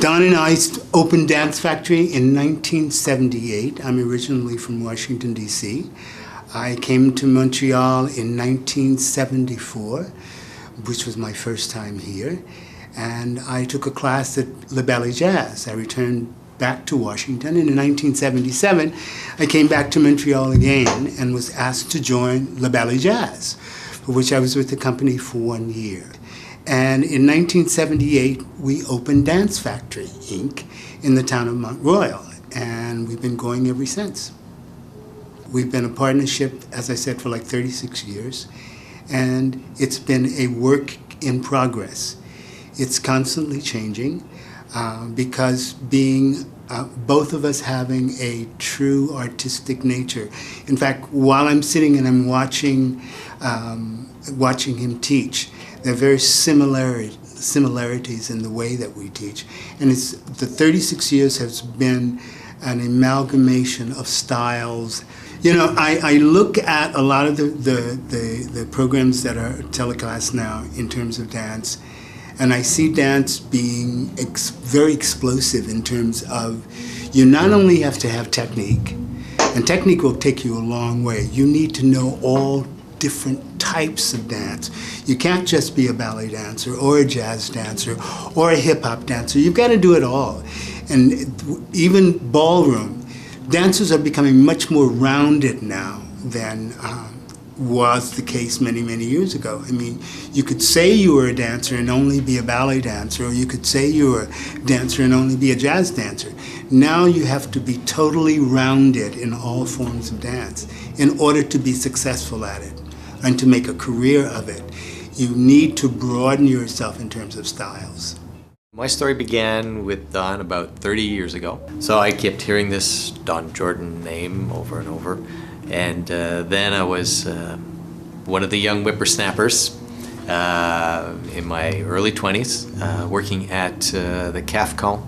Don and I opened Dance Factory in 1978. I'm originally from Washington, D.C. I came to Montreal in 1974, which was my first time here. And I took a class at Le Ballet Jazz. I returned back to Washington, and in 1977, I came back to Montreal again and was asked to join Le Ballet Jazz, for which I was with the company for 1 year. And in 1978, we opened Dance Factory, Inc. in the town of Mont Royal, and we've been going ever since. We've been a partnership, as I said, for like 36 years, and it's been a work in progress. It's constantly changing because being both of us having a true artistic nature. In fact, while I'm sitting and I'm watching him teach, there are very similarities in the way that we teach. And the 36 years has been an amalgamation of styles. You know, I look at a lot of the programs that are telecast now in terms of dance, and I see dance being very explosive in terms of you not only have to have technique, and technique will take you a long way. You need to know all different types of dance. You can't just be a ballet dancer or a jazz dancer or a hip-hop dancer. You've got to do it all. And even ballroom, dancers are becoming much more rounded now than was the case many, many years ago. I mean, you could say you were a dancer and only be a ballet dancer, or you could say you were a dancer and only be a jazz dancer. Now you have to be totally rounded in all forms of dance in order to be successful at it and to make a career of it. You need to broaden yourself in terms of styles. My story began with Don about 30 years ago. So I kept hearing this Don Jordan name over and over. And then I was one of the young whippersnappers in my early 20s, working at the CAFCON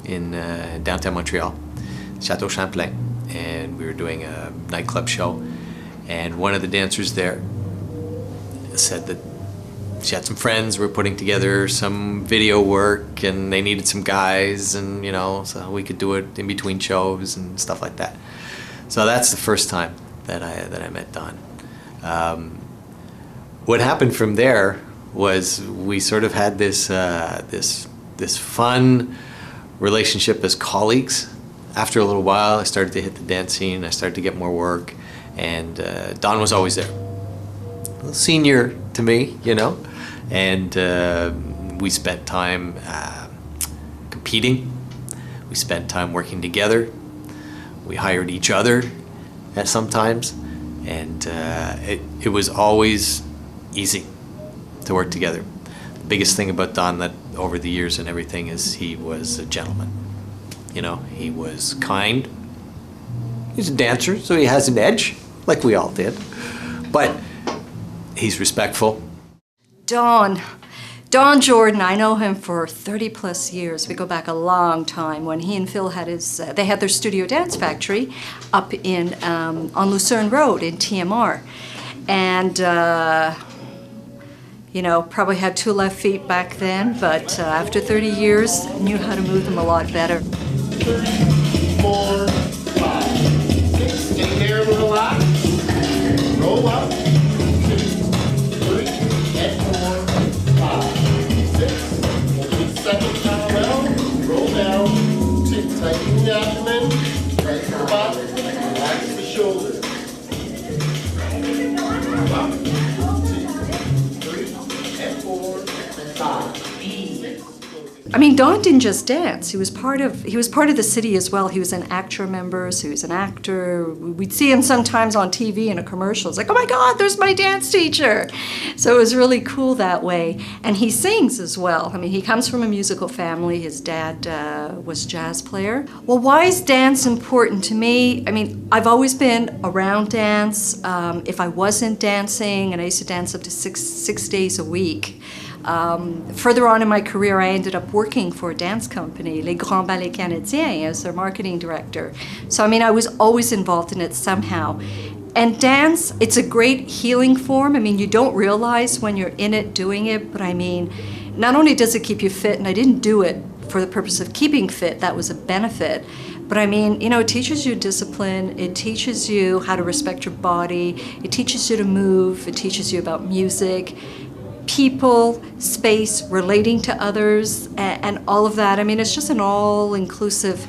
in downtown Montreal, Chateau Champlain. And we were doing a nightclub show. And one of the dancers there said that she had some friends who were putting together some video work and they needed some guys, and you know, so we could do it in between shows and stuff like that. So that's the first time that I met Don. What happened from there was we sort of had this this fun relationship as colleagues. After a little while, I started to hit the dance scene. I started to get more work, and Don was always there. A little senior to me, you know, and we spent time competing. We spent time working together. We hired each other at sometimes, and it was always easy to work together. The biggest thing about Don that over the years and everything is he was a gentleman. You know, he was kind. He's a dancer, so he has an edge, like we all did. But he's respectful. Don Jordan, I know him for 30 plus years. We go back a long time when he and Phil had they had their studio Dance Factory up in on Lucerne Road in TMR. And you know, probably had 2 left feet back then, but after 30 years, knew how to move them a lot better. 3, 4, 5, 6, stay there a little while. Roll up. 2, 3, and 4, 5, 6. We'll do the second parallel. Roll down. 2, tighten the abdomen. Tighten the butt. Relax the shoulder. Up. 2, 3, and 4, 5, 6. I mean, Don didn't just dance. He was part of the city as well. He was an Actra member, so he was an actor. We'd see him sometimes on TV in a commercial. It's like, oh my God, there's my dance teacher. So it was really cool that way. And he sings as well. I mean, he comes from a musical family. His dad was a jazz player. Well, why is dance important to me? I mean, I've always been around dance. If I wasn't dancing, and I used to dance up to six days a week. Further on in my career, I ended up working for a dance company, Les Grands Ballets Canadiens, as their marketing director. So, I mean, I was always involved in it somehow. And dance, it's a great healing form. I mean, you don't realize when you're in it doing it, but I mean, not only does it keep you fit, and I didn't do it for the purpose of keeping fit, that was a benefit. But I mean, you know, it teaches you discipline, it teaches you how to respect your body, it teaches you to move, it teaches you about music, people, space, relating to others, and all of that. I mean, it's just an all-inclusive,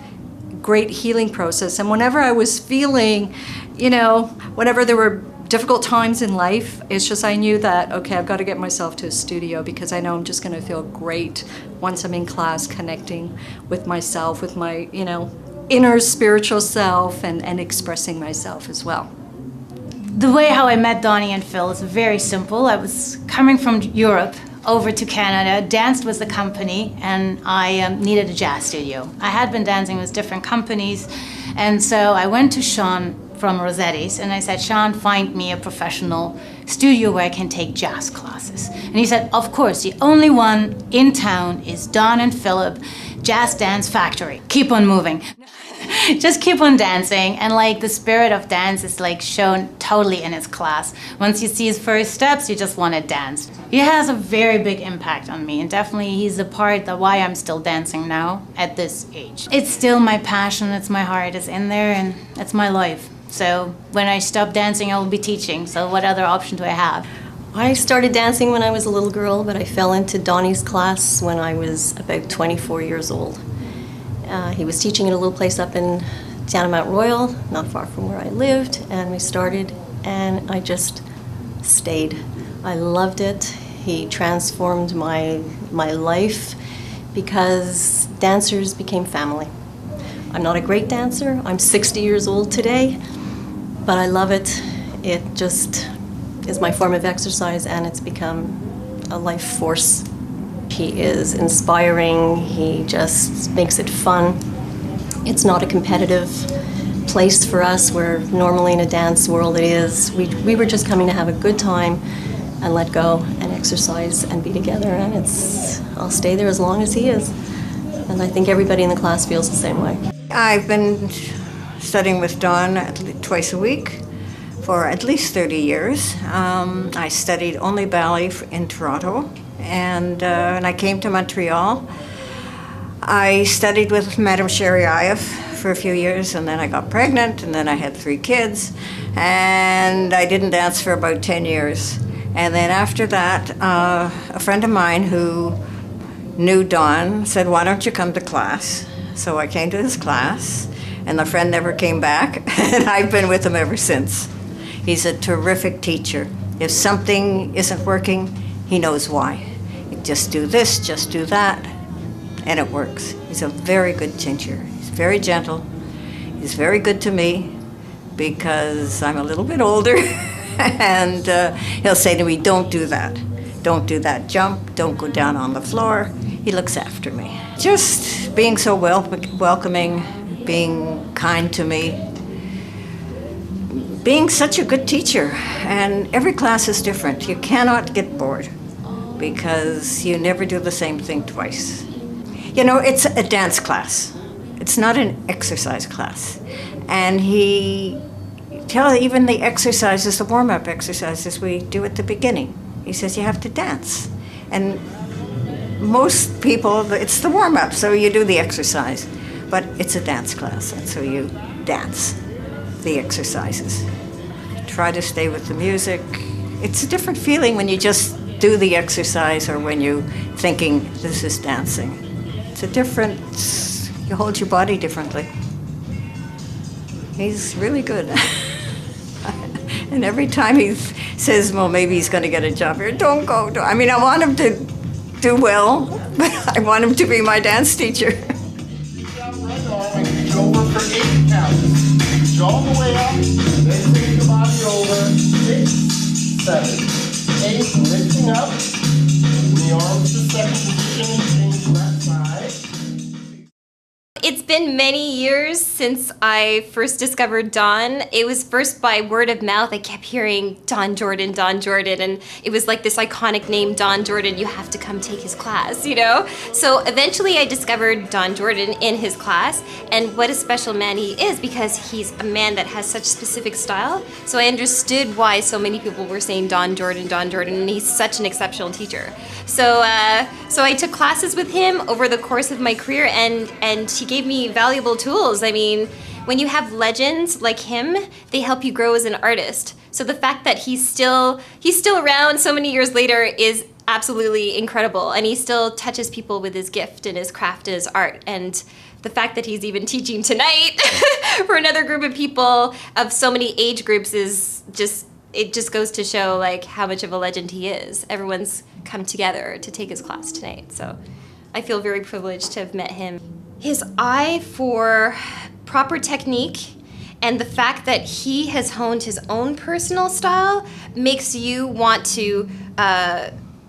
great healing process. And whenever I was feeling, you know, whenever there were difficult times in life, it's just I knew that, okay, I've got to get myself to a studio because I know I'm just going to feel great once I'm in class connecting with myself, with my, you know, inner spiritual self and expressing myself as well. The way how I met Donnie and Phil is very simple. I was coming from Europe over to Canada. Danced was the company, and I needed a jazz studio. I had been dancing with different companies, and so I went to Sean from Rossetti's, and I said, Sean, find me a professional studio where I can take jazz classes. And he said, of course, the only one in town is Don and Philip, Jazz Dance Factory. Keep on moving. Just keep on dancing, and like the spirit of dance is like shown totally in his class. Once you see his first steps, you just want to dance. He has a very big impact on me, and definitely he's the part that why I'm still dancing now at this age. It's still my passion, it's my heart, it's in there, and it's my life. So when I stop dancing, I will be teaching. So what other option do I have? I started dancing when I was a little girl, but I fell into Donnie's class when I was about 24 years old. He was teaching at a little place up in down in Mount Royal, not far from where I lived, and we started, and I just stayed. I loved it. He transformed my life because dancers became family. I'm not a great dancer. I'm 60 years old today, but I love it. It just is my form of exercise, and it's become a life force. He is inspiring. He just makes it fun. It's not a competitive place for us, where normally in a dance world it is. We were just coming to have a good time and let go and exercise and be together, and I'll stay there as long as he is. And I think everybody in the class feels the same way. I've been studying with Don twice a week for at least 30 years. I studied only ballet in Toronto, and when I came to Montreal, I studied with Madame Sherry-Ieff for a few years, and then I got pregnant, and then I had 3 kids, and I didn't dance for about 10 years. And then after that, a friend of mine who knew Don said, why don't you come to class? So I came to his class, and the friend never came back, and I've been with him ever since. He's a terrific teacher. If something isn't working, he knows why. You just do this, just do that, and it works. He's a very good teacher. He's very gentle. He's very good to me because I'm a little bit older, and he'll say to me, don't do that. Don't do that jump, don't go down on the floor. He looks after me. Just being so welcoming, being kind to me, being such a good teacher. And every class is different. You cannot get bored because you never do the same thing twice. You know, it's a dance class. It's not an exercise class. And even the exercises, the warm-up exercises we do at the beginning, he says you have to dance. And most people, it's the warm-up, so you do the exercise. But it's a dance class, and so you dance the exercises. Try to stay with the music. It's a different feeling when you just do the exercise or when you're thinking, this is dancing. It's a different, you hold your body differently. He's really good. And every time he says, well, maybe he's going to get a job here, don't go. I mean, I want him to do well, but I want him to be my dance teacher. Over for 8 counts. Reach all the way up, then take the body over. 6, 7, 8, lifting up. The arms to second position, change left side. It's been been many years since I first discovered Don. It was first by word of mouth. I kept hearing Don Jordan, and it was like this iconic name, Don Jordan, you have to come take his class, you know? So eventually I discovered Don Jordan in his class, and what a special man he is, because he's a man that has such specific style. So I understood why so many people were saying Don Jordan, and he's such an exceptional teacher. So I took classes with him over the course of my career, and he gave me valuable tools. I mean, when you have legends like him, they help you grow as an artist. So the fact that he's still around so many years later is absolutely incredible, and he still touches people with his gift and his craft and his art. And the fact that he's even teaching tonight for another group of people of so many age groups is it just goes to show like how much of a legend he is. Everyone's come together to take his class tonight, so I feel very privileged to have met him. His eye for proper technique and the fact that he has honed his own personal style makes you want to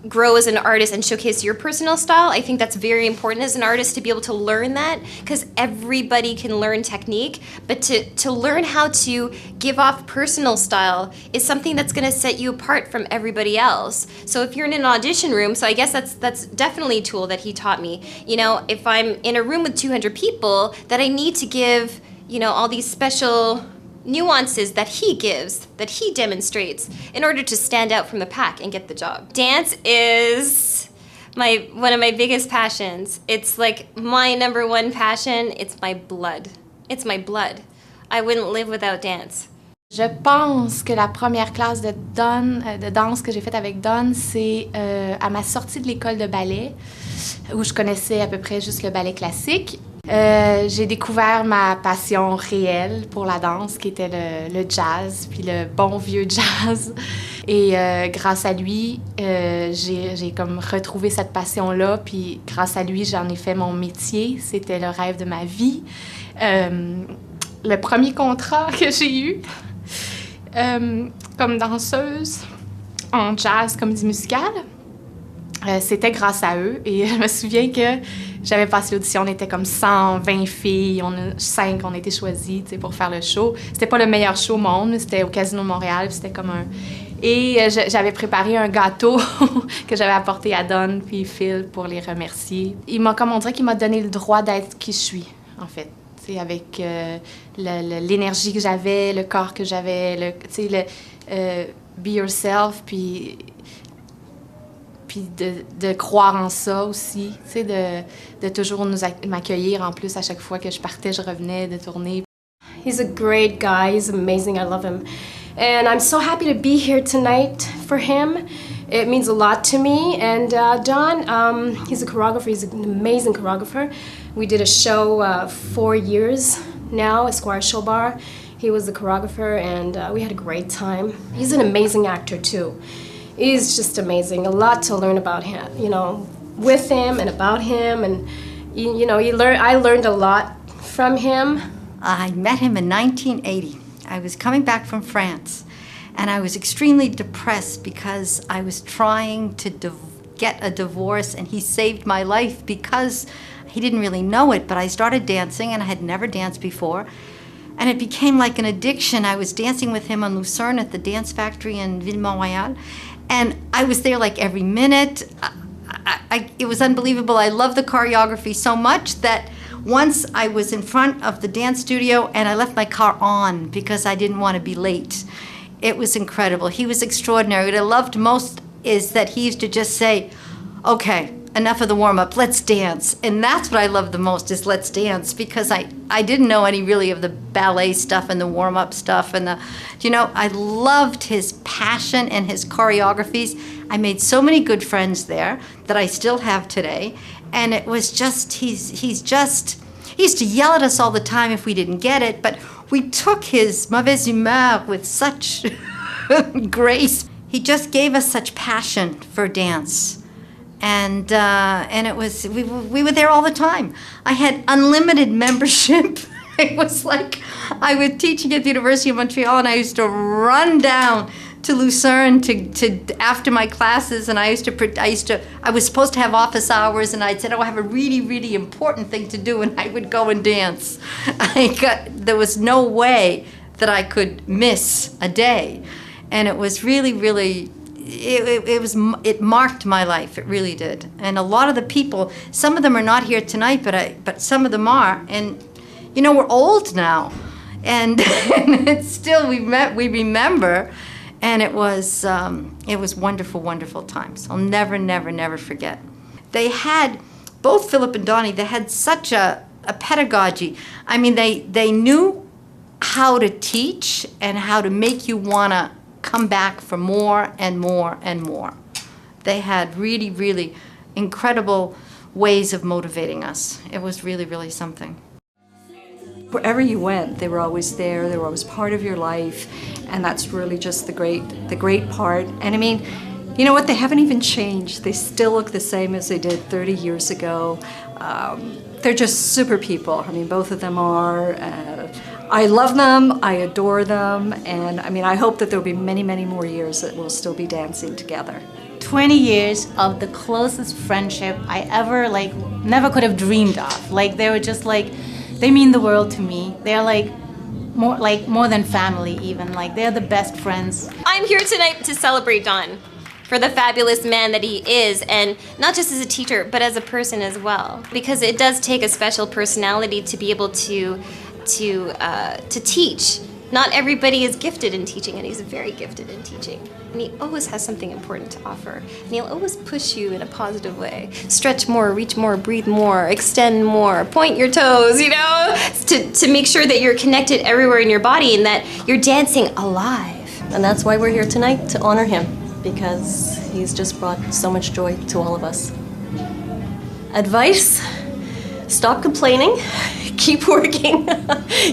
grow as an artist and showcase your personal style. I think that's very important as an artist to be able to learn that, because everybody can learn technique, but to learn how to give off personal style is something that's going to set you apart from everybody else. So if you're in an audition room, so I guess that's definitely a tool that he taught me. You know, if I'm in a room with 200 people, that I need to give, you know, all these special nuances that he gives, that he demonstrates in order to stand out from the pack and get the job. Dance is one of my biggest passions. It's like my number one passion. It's my blood. It's my blood. I wouldn't live without dance. Je pense que la première classe de danse que j'ai faite avec Don, c'est à ma sortie de l'école de ballet, où je connaissais à peu près juste le ballet classique. J'ai découvert ma passion réelle pour la danse, qui était le jazz, puis le bon vieux jazz. Et grâce à lui, j'ai comme retrouvé cette passion-là, puis grâce à lui, j'en ai fait mon métier. C'était le rêve de ma vie. Le premier contrat que j'ai eu comme danseuse en jazz comédie musicale, c'était grâce à eux. Et je me souviens que j'avais passé l'audition, on était comme 120 filles, 5 ont été choisies pour faire le show. C'était pas le meilleur show au monde, mais c'était au Casino de Montréal, puis c'était comme un... Et j'avais préparé un gâteau que j'avais apporté à Don puis Phil pour les remercier. Comme on dirait qu'il m'a donné le droit d'être qui je suis, en fait. T'sais, avec l'énergie que j'avais, le corps que j'avais, be yourself, puis de croire en ça aussi, de toujours m'accueillir en plus à chaque fois que je partais, je revenais de tourner. He's a great guy, he's amazing, I love him. And I'm so happy to be here tonight for him. It means a lot to me. And Don, he's a choreographer, he's an amazing choreographer. We did a show 4 years now, Esquire Show Bar. He was the choreographer, and we had a great time. He's an amazing actor too. He's just amazing. A lot to learn about him, you know, with him and about him, and you know, I learned a lot from him. I met him in 1980. I was coming back from France, and I was extremely depressed because I was trying to get a divorce, and he saved my life because he didn't really know it, but I started dancing, and I had never danced before. And it became like an addiction. I was dancing with him on Lucerne at the Dance Factory in Ville-Mont-Royal. And I was there like every minute. It was unbelievable. I loved the choreography so much that once I was in front of the dance studio and I left my car on because I didn't want to be late. It was incredible. He was extraordinary. What I loved most is that he used to just say, okay, enough of the warm-up, let's dance. And that's what I love the most, is let's dance, because I didn't know any really of the ballet stuff and the warm-up stuff and I loved his passion and his choreographies. I made so many good friends there that I still have today. And it was just, he used to yell at us all the time if we didn't get it, but we took his mauvaise humeur with such grace. He just gave us such passion for dance. And it was, we were there all the time. I had unlimited membership. It was like I was teaching at the University of Montreal, and I used to run down to Lucerne to after my classes, and I was supposed to have office hours, and I'd said, oh, I have a really, really important thing to do, and I would go and dance. There was no way that I could miss a day, and it was really, really, it marked my life. It really did. And a lot of the people, some of them are not here tonight, but some of them are, and you know, we're old now, and it's still we remember. And it was wonderful, wonderful times. I'll never, never, never forget. They had, both Philip and Donnie, they had such a pedagogy. I mean, they knew how to teach and how to make you want to come back for more and more and more. They had really, really incredible ways of motivating us. It was really, really something. Wherever you went, they were always there. They were always part of your life, and that's really just the great part. And I mean, you know what? They haven't even changed. They still look the same as they did 30 years ago. They're just super people. I mean, both of them are. I love them. I adore them, and I mean, I hope that there'll be many, many more years that we'll still be dancing together. 20 years of the closest friendship I ever never could have dreamed of. They were just they mean the world to me. They're more than family even. They're the best friends. I'm here tonight to celebrate Don for the fabulous man that he is, and not just as a teacher, but as a person as well. Because it does take a special personality to be able to teach. Not everybody is gifted in teaching, and he's very gifted in teaching. And he always has something important to offer. And he'll always push you in a positive way. Stretch more, reach more, breathe more, extend more, point your toes, you know, to make sure that you're connected everywhere in your body and that you're dancing alive. And that's why we're here tonight, to honor him, because he's just brought so much joy to all of us. Advice: stop complaining, keep working,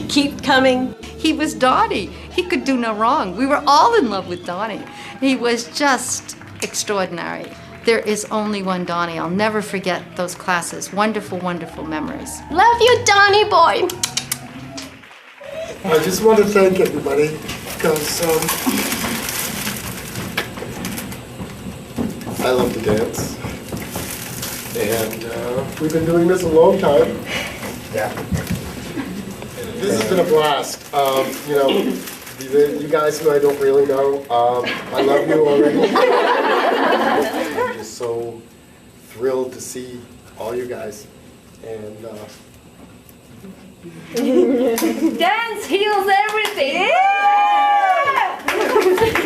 keep coming. He was Donnie. He could do no wrong. We were all in love with Donnie. He was just extraordinary. There is only one Donnie. I'll never forget those classes. Wonderful, wonderful memories. Love you, Donnie boy. I just want to thank everybody because I love to dance, and we've been doing this a long time. Yeah. This has been a blast. You know, you guys who I don't really know, I love you already. I'm just so thrilled to see all you guys. And Dance heals everything. Yeah!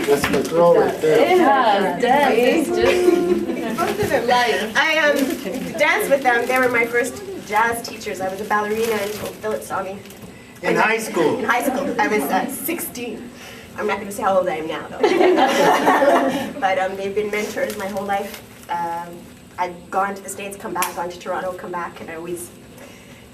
That's my girl right there. Yeah, dance. Both of them. I danced with them. They were my first jazz teachers. I was a ballerina until Philip saw me. In high school? In high school. I was 16. I'm not going to say how old I am now, though. But they've been mentors my whole life. I've gone to the States, come back, gone to Toronto, come back, and I always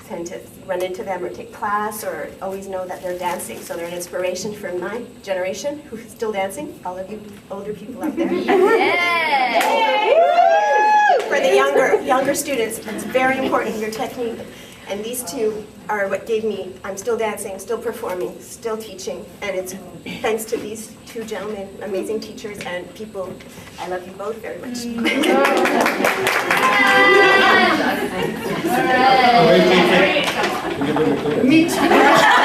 tend to run into them or take class or always know that they're dancing. So they're an inspiration for my generation who's still dancing. All of you older people out there. For the younger students, it's very important, your technique. And these two are what gave me, I'm still dancing, still performing, still teaching. And it's thanks to these two gentlemen, amazing teachers and people. I love you both very much. Me too.